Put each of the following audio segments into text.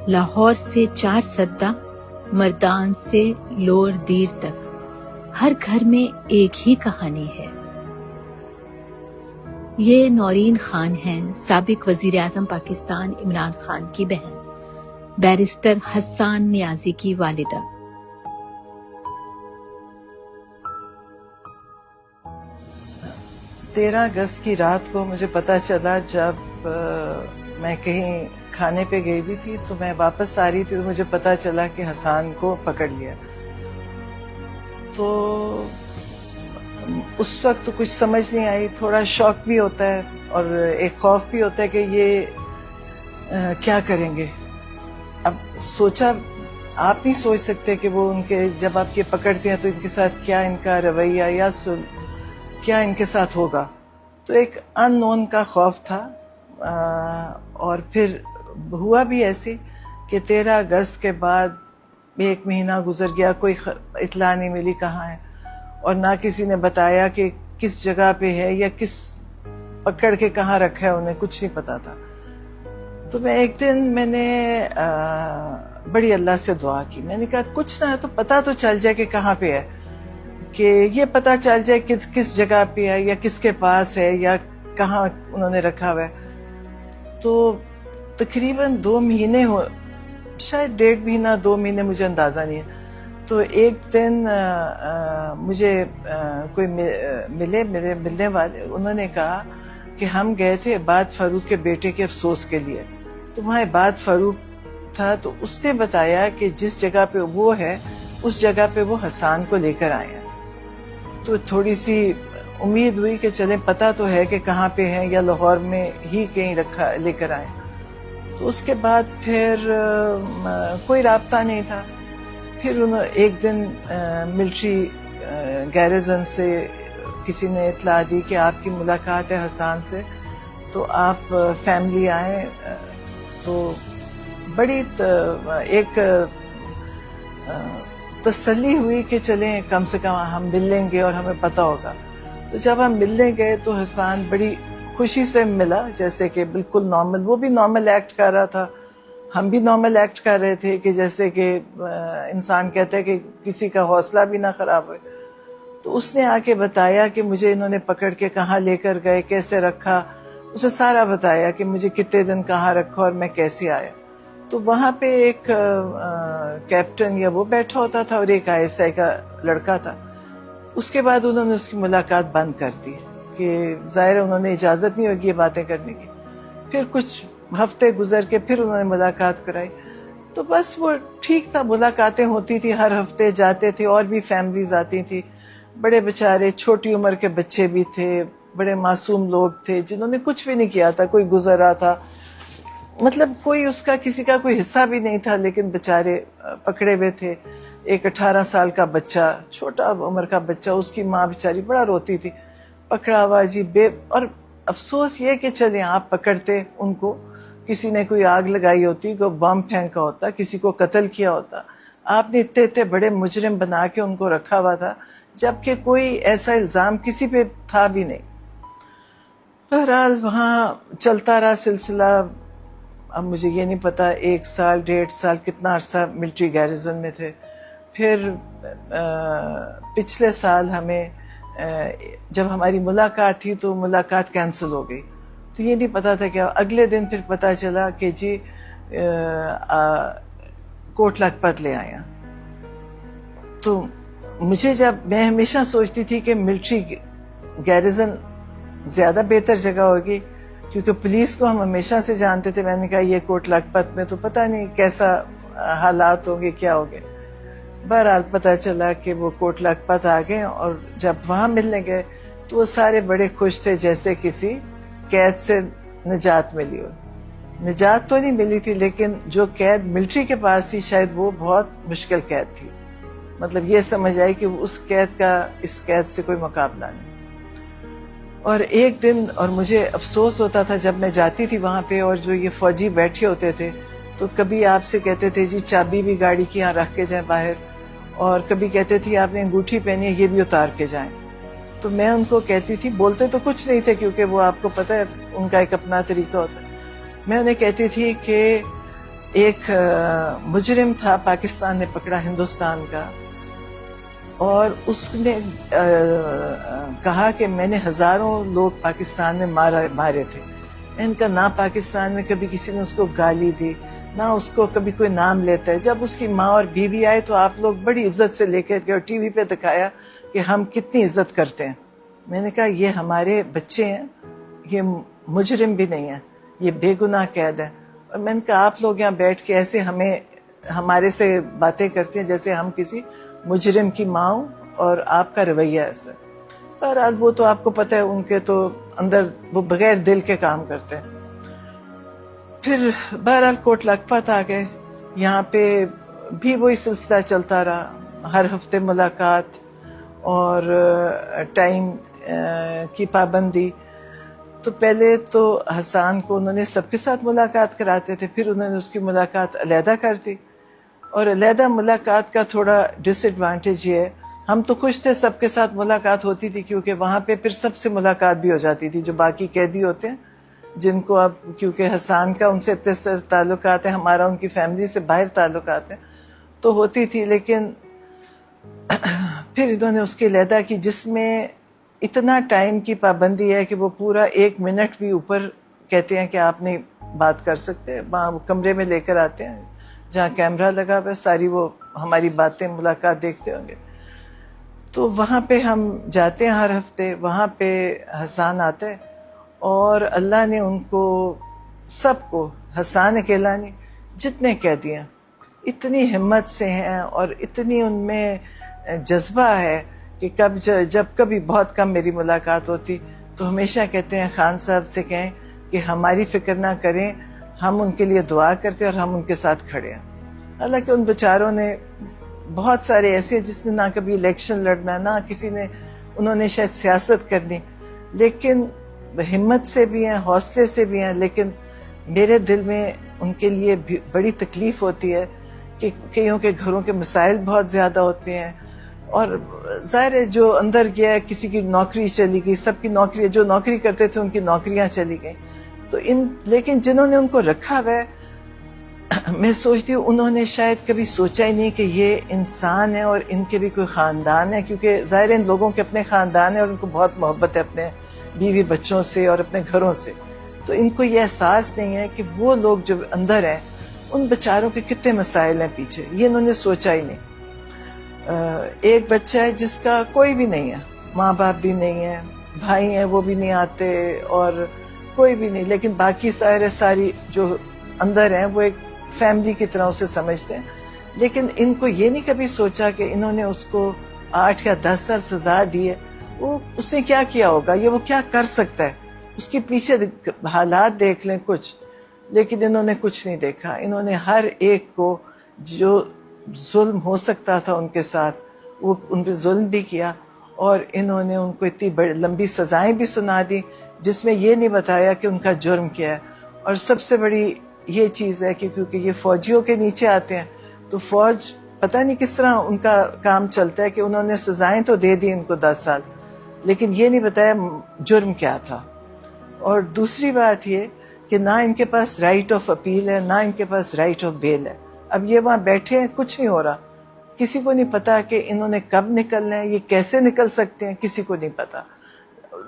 لاہور سے 4 سدہ، مردان سے لور دیر تک، ہر گھر میں ایک ہی کہانی ہے۔ یہ نورین خان ہیں، سابق وزیر اعظم پاکستان عمران خان کی بہن، بیرسٹر حسان نیازی کی والدہ۔ 13 اگست کی رات کو مجھے پتا چلا، جب میں کہیں کھانے پہ گئی بھی تھی تو میں واپس آ رہی تھی تو مجھے پتا چلا کہ حسان کو پکڑ لیا۔ تو اس وقت تو کچھ سمجھ نہیں آئی، تھوڑا شوق بھی ہوتا ہے اور ایک خوف بھی ہوتا ہے کہ یہ کیا کریں گے۔ اب سوچا، آپ نہیں سوچ سکتے کہ وہ ان کے جب آپ یہ پکڑتے ہیں تو ان کے ساتھ کیا ان کا رویہ یا کیا ان کے ساتھ ہوگا۔ تو ایک ان نون کا خوف تھا۔ اور پھر ہوا بھی ایسے کہ 13 اگست کے بعد 1 مہینہ گزر گیا، کوئی اطلاع نہیں ملی کہاں ہے، اور نہ کسی نے بتایا کہ کس جگہ پہ ہے یا کس پکڑ کے کہاں رکھا ہے، انہیں کچھ نہیں پتا تھا۔ تو ایک دن میں نے بڑی اللہ سے دعا کی، میں نے کہا کچھ نہ تو پتا تو چل جائے کہ کہاں پہ ہے، کہ یہ پتا چل جائے کس جگہ پہ ہے یا کس کے پاس ہے یا کہاں انہوں نے رکھا ہوا ہے۔ تو تقریباً 2 مہینے شاید 1.5 مہینہ 2 مہینے، مجھے اندازہ نہیں ہے۔ تو ایک دن مجھے کوئی ملنے والے، انہوں نے کہا کہ ہم گئے تھے عباد فاروق کے بیٹے کے افسوس کے لیے، تو وہاں عباد فاروق تھا، تو اس نے بتایا کہ جس جگہ پہ وہ ہے اس جگہ پہ وہ حسان کو لے کر آئے ہیں۔ تو تھوڑی سی امید ہوئی کہ چلیں پتہ تو ہے کہ کہاں پہ ہیں یا لاہور میں ہی کہیں رکھا لے کر آئے۔ تو اس کے بعد پھر کوئی رابطہ نہیں تھا۔ پھر ایک دن ملٹری گیریزن سے کسی نے اطلاع دی کہ آپ کی ملاقات ہے حسان سے، تو آپ فیملی آئیں۔ تو بڑی ایک تسلی ہوئی کہ چلیں کم سے کم ہم مل لیں گے اور ہمیں پتہ ہوگا۔ تو جب ہم ملنے گئے تو حسان بڑی خوشی سے ملا، جیسے کہ بالکل نارمل، وہ بھی نارمل ایکٹ کر رہا تھا، ہم بھی نارمل ایکٹ کر رہے تھے، کہ جیسے کہ انسان کہتا ہے کہ کسی کا حوصلہ بھی نہ خراب ہوئے۔ تو اس نے آ کے بتایا کہ مجھے انہوں نے پکڑ کے کہاں لے کر گئے، کیسے رکھا، اسے سارا بتایا کہ مجھے کتنے دن کہاں رکھا اور میں کیسے آیا۔ تو وہاں پہ ایک کیپٹن یا وہ بیٹھا ہوتا تھا اور ایک ISI کا لڑکا تھا۔ اس کے بعد انہوں نے اس کی ملاقات بند کر دی، کہ ظاہر انہوں نے اجازت نہیں ہوگی یہ باتیں کرنے کی۔ پھر کچھ ہفتے گزر کے پھر انہوں نے ملاقات کرائی، تو بس وہ ٹھیک تھا، ملاقاتیں ہوتی تھی، ہر ہفتے جاتے تھے، اور بھی فیملیز آتی تھی، بڑے بچارے چھوٹی عمر کے بچے بھی تھے، بڑے معصوم لوگ تھے جنہوں نے کچھ بھی نہیں کیا تھا، کوئی گزرا تھا، مطلب کوئی اس کا کسی کا کوئی حصہ بھی نہیں تھا، لیکن بچارے پکڑے ہوئے تھے۔ ایک 18 سال کا بچہ، چھوٹا عمر کا بچہ، اس کی ماں بیچاری بڑا روتی تھی، پکڑا ہوا جی اور افسوس یہ کہ چلیں آپ پکڑتے ان کو، کسی نے کوئی آگ لگائی ہوتی، کوئی بم پھینکا ہوتا، کسی کو قتل کیا ہوتا، آپ نے اتنے بڑے مجرم بنا کے ان کو رکھا ہوا تھا، جبکہ کوئی ایسا الزام کسی پہ تھا بھی نہیں۔ بہرحال وہاں چلتا رہا سلسلہ۔ اب مجھے یہ نہیں پتا 1 سال 1.5 سال کتنا عرصہ ملٹری گیریزن میں تھے۔ پھر پچھلے سال ہمیں جب ہماری ملاقات تھی تو ملاقات کینسل ہو گئی، تو یہ نہیں پتا تھا کہ اگلے دن پھر پتا چلا کہ جی کوٹ لکھپت لے آیا۔ تو میں ہمیشہ سوچتی تھی کہ ملٹری گیریزن زیادہ بہتر جگہ ہوگی، کیونکہ پولیس کو ہم ہمیشہ سے جانتے تھے۔ میں نے کہا یہ کوٹ لکھپت میں تو پتہ نہیں کیسا حالات ہوں گے، کیا ہوگے۔ بہرحال پتہ چلا کہ وہ کوٹ لکھپت آ گئے، اور جب وہاں ملنے گئے تو وہ سارے بڑے خوش تھے، جیسے کسی قید سے نجات ملی ہو۔ نجات تو نہیں ملی تھی، لیکن جو قید ملٹری کے پاس تھی شاید وہ بہت مشکل قید تھی، مطلب یہ سمجھ آئی کہ اس قید کا اس قید سے کوئی مقابلہ نہیں۔ اور ایک دن، اور مجھے افسوس ہوتا تھا جب میں جاتی تھی وہاں پہ، اور جو یہ فوجی بیٹھے ہوتے تھے تو کبھی آپ سے کہتے تھے جی چابی بھی گاڑی کی یہاں رکھ کے جائیں باہر، اور کبھی کہتے تھے آپ نے انگوٹھی پہنی ہے یہ بھی اتار کے جائیں۔ تو میں ان کو کہتی تھی، بولتے تو کچھ نہیں تھے کیونکہ وہ آپ کو پتہ ہے ان کا ایک اپنا طریقہ ہوتا ہے، میں انہیں کہتی تھی کہ ایک مجرم تھا پاکستان نے پکڑا ہندوستان کا، اور اس نے کہا کہ میں نے ہزاروں لوگ پاکستان میں مارے تھے. ان کا نہ پاکستان میں کبھی کسی نے اس کو گالی دی، نہ اس کو کبھی کوئی نام لیتا ہے. جب اس کی ماں اور بیوی آئے تو آپ لوگ بڑی عزت سے لے کر گئے اور ٹی وی پہ دکھایا کہ ہم کتنی عزت کرتے ہیں. میں نے کہا یہ ہمارے بچے ہیں، یہ مجرم بھی نہیں ہے، یہ بے گناہ قید ہے. اور میں نے کہا آپ لوگ یہاں بیٹھ کے ایسے ہمارے سے باتیں کرتے ہیں جیسے ہم کسی مجرم کی ماں ہوں، اور آپ کا رویہ ایسا. بہرحال وہ تو آپ کو پتہ ہے ان کے تو اندر وہ بغیر دل کے کام کرتے ہیں. پھر بہرحال کوٹ لکھپت آ گئے. یہاں پہ بھی وہی سلسلہ چلتا رہا، ہر ہفتے ملاقات اور ٹائم کی پابندی. تو پہلے تو حسان کو انہوں نے سب کے ساتھ ملاقات کراتے تھے، پھر انہوں نے اس کی ملاقات علیحدہ کر دی. اور علیحدہ ملاقات کا تھوڑا ڈس ایڈوانٹیج یہ ہے، ہم تو خوش تھے سب کے ساتھ ملاقات ہوتی تھی، کیونکہ وہاں پہ پھر سب سے ملاقات بھی ہو جاتی تھی جو باقی قیدی ہوتے ہیں، جن کو اب کیونکہ حسان کا ان سے اتنے تعلقات ہیں، ہمارا ان کی فیملی سے باہر تعلقات ہیں، تو ہوتی تھی. لیکن پھر انہوں نے اس کی علیحدہ کی، جس میں اتنا ٹائم کی پابندی ہے کہ وہ پورا 1 منٹ بھی اوپر کہتے ہیں کہ آپ نہیں بات کر سکتے. وہاں کمرے میں لے کر آتے ہیں جہاں کیمرہ لگا ہوا ہے، ساری وہ ہماری باتیں ملاقات دیکھتے ہوں گے. تو وہاں پہ ہم جاتے ہیں ہر ہفتے، وہاں پہ حسان آتا ہے، اور اللہ نے ان کو سب کو، حسان اکیلا نہیں، جتنے قیدی ہیں اتنی ہمت سے ہیں اور اتنی ان میں جذبہ ہے کہ جب کبھی بہت کم میری ملاقات ہوتی تو ہمیشہ کہتے ہیں خان صاحب سے کہیں کہ ہماری فکر نہ کریں، ہم ان کے لیے دعا کرتے ہیں اور ہم ان کے ساتھ کھڑے ہیں. حالانکہ ان بیچاروں نے بہت سارے ایسے جس نے نہ کبھی الیکشن لڑنا، نہ کسی نے، انہوں نے شاید سیاست کرنی، لیکن ہمت سے بھی ہیں، حوصلے سے بھی ہیں. لیکن میرے دل میں ان کے لیے بڑی تکلیف ہوتی ہے کہ کئیوں کے گھروں کے مسائل بہت زیادہ ہوتے ہیں، اور ظاہر ہے جو اندر گیا ہے، کسی کی نوکری چلی گئی، سب کی نوکری، جو نوکری کرتے تھے ان کی نوکریاں چلی گئیں. تو لیکن جنہوں نے ان کو رکھا ہوا ہے، میں سوچتی ہوں انہوں نے شاید کبھی سوچا ہی نہیں کہ یہ انسان ہے اور ان کے بھی کوئی خاندان ہے، کیونکہ ظاہر ہے ان لوگوں کے اپنے خاندان ہے اور ان کو بہت محبت ہے اپنے بیوی بچوں سے اور اپنے گھروں سے. تو ان کو یہ احساس نہیں ہے کہ وہ لوگ جو اندر ہیں ان بیچاروں کے کتنے مسائل ہیں پیچھے، یہ انہوں نے سوچا ہی نہیں. ایک بچہ ہے جس کا کوئی بھی نہیں ہے، ماں باپ بھی نہیں ہے، بھائی ہیں وہ بھی نہیں آتے اور کوئی بھی نہیں، لیکن باقی ساری جو اندر ہیں وہ ایک فیملی کی طرح اسے سمجھتے ہیں. لیکن ان کو یہ نہیں کبھی سوچا کہ انہوں نے اس کو 8 یا 10 سال سزا دی ہے، اس نے کیا کیا ہوگا، یہ وہ کیا کر سکتا ہے، اس کے پیچھے حالات دیکھ لیں کچھ. لیکن انہوں نے کچھ نہیں دیکھا. انہوں نے ہر ایک کو جو ظلم ہو سکتا تھا ان کے ساتھ وہ ان پہ ظلم بھی کیا، اور انہوں نے ان کو اتنی بڑی لمبی سزائیں بھی سنا دی جس میں یہ نہیں بتایا کہ ان کا جرم کیا ہے. اور سب سے بڑی یہ چیز ہے کہ کیونکہ یہ فوجیوں کے نیچے آتے ہیں تو فوج پتہ نہیں کس طرح ان کا کام چلتا ہے کہ انہوں نے سزائیں تو دے دی ان کو 10 سال، لیکن یہ نہیں بتایا جرم کیا تھا. اور دوسری بات یہ کہ نہ ان کے پاس رائٹ آف اپیل ہے، نہ ان کے پاس رائٹ آف بیل ہے. اب یہ وہاں بیٹھے ہیں، کچھ نہیں ہو رہا، کسی کو نہیں پتا کہ انہوں نے کب نکلنا ہے، یہ کیسے نکل سکتے ہیں، کسی کو نہیں پتا.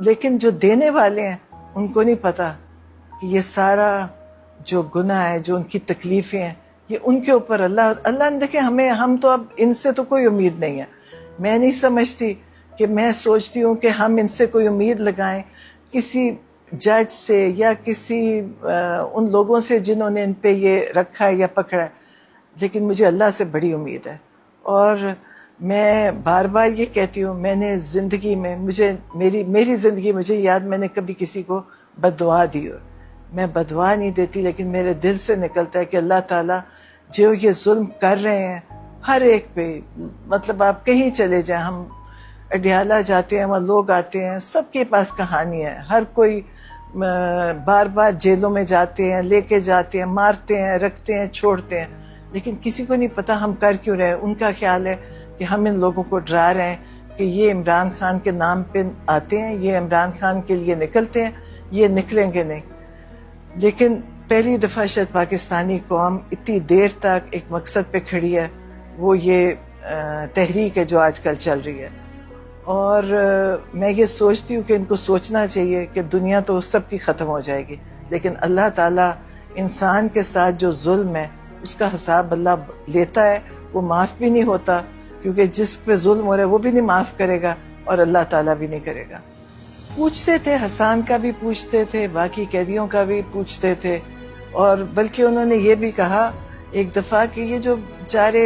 لیکن جو دینے والے ہیں ان کو نہیں پتا کہ یہ سارا جو گناہ ہے، جو ان کی تکلیفیں ہیں، یہ ان کے اوپر اللہ نے دیکھیں ہم تو اب ان سے تو کوئی امید نہیں ہے. میں نہیں سمجھتی کہ میں سوچتی ہوں کہ ہم ان سے کوئی امید لگائیں، کسی جج سے یا کسی ان لوگوں سے جنہوں نے ان پہ یہ رکھا ہے یا پکڑا ہے. لیکن مجھے اللہ سے بڑی امید ہے، اور میں بار بار یہ کہتی ہوں، میں نے زندگی میں میری زندگی مجھے یاد میں نے کبھی کسی کو بد دعا دی ہو. میں بد دعا نہیں دیتی، لیکن میرے دل سے نکلتا ہے کہ اللہ تعالیٰ جو یہ ظلم کر رہے ہیں ہر ایک پہ، مطلب آپ کہیں چلے جائیں، ہم اڈیالہ جاتے ہیں، وہاں لوگ آتے ہیں، سب کے پاس کہانی ہے، ہر کوئی بار بار جیلوں میں جاتے ہیں، لے کے جاتے ہیں، مارتے ہیں، رکھتے ہیں، چھوڑتے ہیں، لیکن کسی کو نہیں پتا ہم کر کیوں رہے. ان کا خیال ہے کہ ہم ان لوگوں کو ڈرا رہے ہیں کہ یہ عمران خان کے نام پہ آتے ہیں، یہ عمران خان کے لیے نکلتے ہیں، یہ نکلیں گے نہیں. لیکن پہلی دفعہ شاید پاکستانی قوم اتنی دیر تک ایک مقصد پہ کھڑی ہے، وہ یہ تحریک ہے جو آج کل چل رہی ہے. اور میں یہ سوچتی ہوں کہ ان کو سوچنا چاہیے کہ دنیا تو سب کی ختم ہو جائے گی، لیکن اللہ تعالیٰ انسان کے ساتھ جو ظلم ہے اس کا حساب اللہ لیتا ہے، وہ معاف بھی نہیں ہوتا، کیونکہ جس پہ ظلم ہو رہا ہے وہ بھی نہیں معاف کرے گا اور اللہ تعالیٰ بھی نہیں کرے گا. پوچھتے تھے، حسان کا بھی پوچھتے تھے، باقی قیدیوں کا بھی پوچھتے تھے، اور بلکہ انہوں نے یہ بھی کہا ایک دفعہ کہ یہ جو بیچارے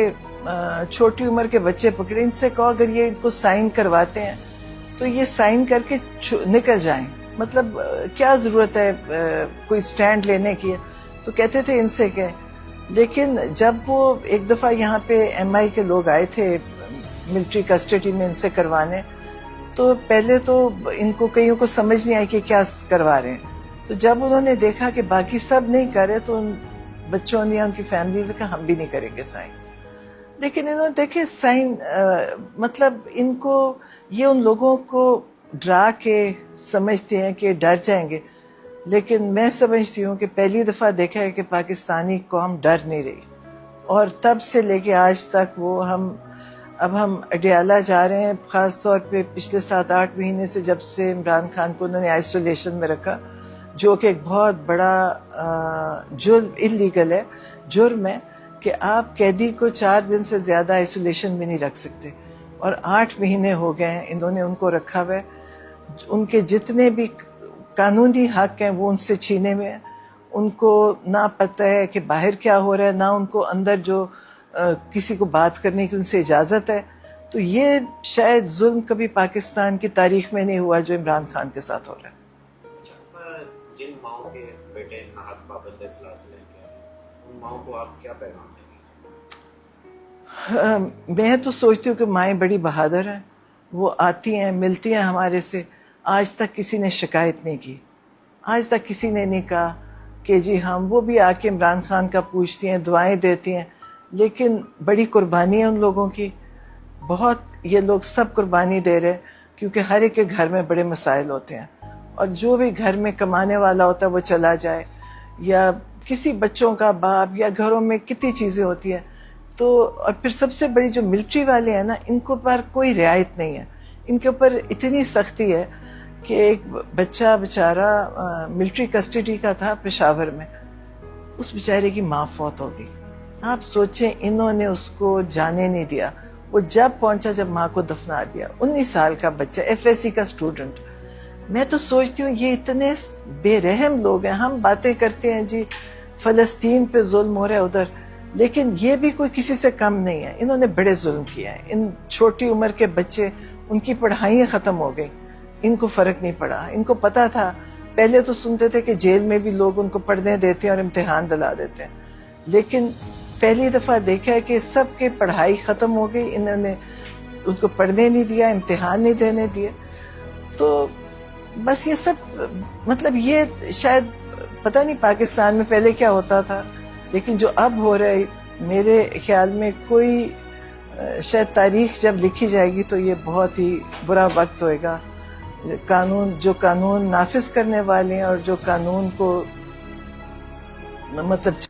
چھوٹی عمر کے بچے پکڑے، ان سے کہو اگر یہ ان کو سائن کرواتے ہیں تو یہ سائن کر کے نکل جائیں، مطلب کیا ضرورت ہے کوئی سٹینڈ لینے کی. تو کہتے تھے ان سے کہ، لیکن جب وہ ایک دفعہ یہاں پہ ایم آئی کے لوگ آئے تھے ملٹری کسٹڈی میں ان سے کروانے، تو پہلے تو ان کو کئیوں کو سمجھ نہیں آئی کہ کیا کروا رہے ہیں. تو جب انہوں نے دیکھا کہ باقی سب نہیں کر رہے تو ان بچوں نے، ان کی فیملیز نے کہا ہم بھی نہیں کریں گے سائن. لیکن انہوں نے دیکھے سائن مطلب ان کو یہ ان لوگوں کو ڈرا کے سمجھتے ہیں کہ ڈر جائیں گے، لیکن میں سمجھتی ہوں کہ پہلی دفعہ دیکھا ہے کہ پاکستانی قوم ڈر نہیں رہی، اور تب سے لے کے آج تک وہ اب ہم اڈیالہ جا رہے ہیں، خاص طور پہ پچھلے 7-8 مہینے سے جب سے عمران خان کو انہوں نے آئسولیشن میں رکھا، جو کہ ایک بہت بڑا جرم، اللیگل ہے، جرم ہے کہ آپ قیدی کو 4 دن سے زیادہ آئسولیشن میں نہیں رکھ سکتے، اور 8 مہینے ہو گئے ہیں انہوں نے ان کو رکھا ہوا ہے. ان کے جتنے بھی قانونی حق ہیں وہ ان سے چھینے میں ہیں. ان کو نہ پتہ ہے کہ باہر کیا ہو رہا ہے، نہ ان کو اندر جو کسی کو بات کرنے کی ان سے اجازت ہے. تو یہ شاید ظلم کبھی پاکستان کی تاریخ میں نہیں ہوا جو عمران خان کے ساتھ ہو رہا ہے. جن ماؤں کے بیٹے ناحق پابند اصلاح سے لے کے ان ماؤں کو آپ کیا پیغام دیں گے؟ میں تو سوچتی ہوں کہ مائیں بڑی بہادر ہیں، وہ آتی ہیں، ملتی ہیں ہمارے سے. آج تک کسی نے شکایت نہیں کی، آج تک کسی نے نہیں کہا کہ جی ہم، وہ بھی آ کے عمران خان کا پوچھتی ہیں، دعائیں دیتی ہیں. لیکن بڑی قربانی ہے ان لوگوں کی، بہت، یہ لوگ سب قربانی دے رہے ہیں، کیونکہ ہر ایک کے گھر میں بڑے مسائل ہوتے ہیں، اور جو بھی گھر میں کمانے والا ہوتا ہے وہ چلا جائے، یا کسی بچوں کا باپ، یا گھروں میں کتنی چیزیں ہوتی ہیں. تو اور پھر سب سے بڑی جو ملٹری والے ہیں نا، ان کو پر کوئی رعایت نہیں ہے، ان کے اوپر اتنی سختی ہے کہ ایک بچہ بیچارہ ملٹری کسٹڈی کا تھا پشاور میں، اس بیچارے کی ماں فوت ہو گئی. آپ سوچیں انہوں نے اس کو جانے نہیں دیا، وہ جب پہنچا جب ماں کو دفنا دیا. 19 سال کا بچہ، FSC کا اسٹوڈنٹ. میں تو سوچتی ہوں یہ اتنے بے رحم لوگ ہیں. ہم باتیں کرتے ہیں جی فلسطین پہ ظلم ہو رہا ہے ادھر، لیکن یہ بھی کوئی کسی سے کم نہیں ہے. انہوں نے بڑے ظلم کیا ہے. ان چھوٹی عمر کے بچے، ان کی پڑھائیاں ختم ہو گئی، ان کو فرق نہیں پڑا. ان کو پتا تھا، پہلے تو سنتے تھے کہ جیل میں بھی لوگ ان کو پڑھنے دیتے ہیں اور امتحان دلا دیتے ہیں، لیکن پہلی دفعہ دیکھا ہے کہ سب کے پڑھائی ختم ہو گئی، انہوں نے ان کو پڑھنے نہیں دیا، امتحان نہیں دینے دیے. تو بس یہ سب مطلب یہ شاید پتہ نہیں پاکستان میں پہلے کیا ہوتا تھا، لیکن جو اب ہو رہا ہے میرے خیال میں کوئی شاید تاریخ جب لکھی جائے گی تو یہ بہت ہی برا وقت ہوئے گا. جو قانون نافذ کرنے والے ہیں اور جو قانون کو مطلب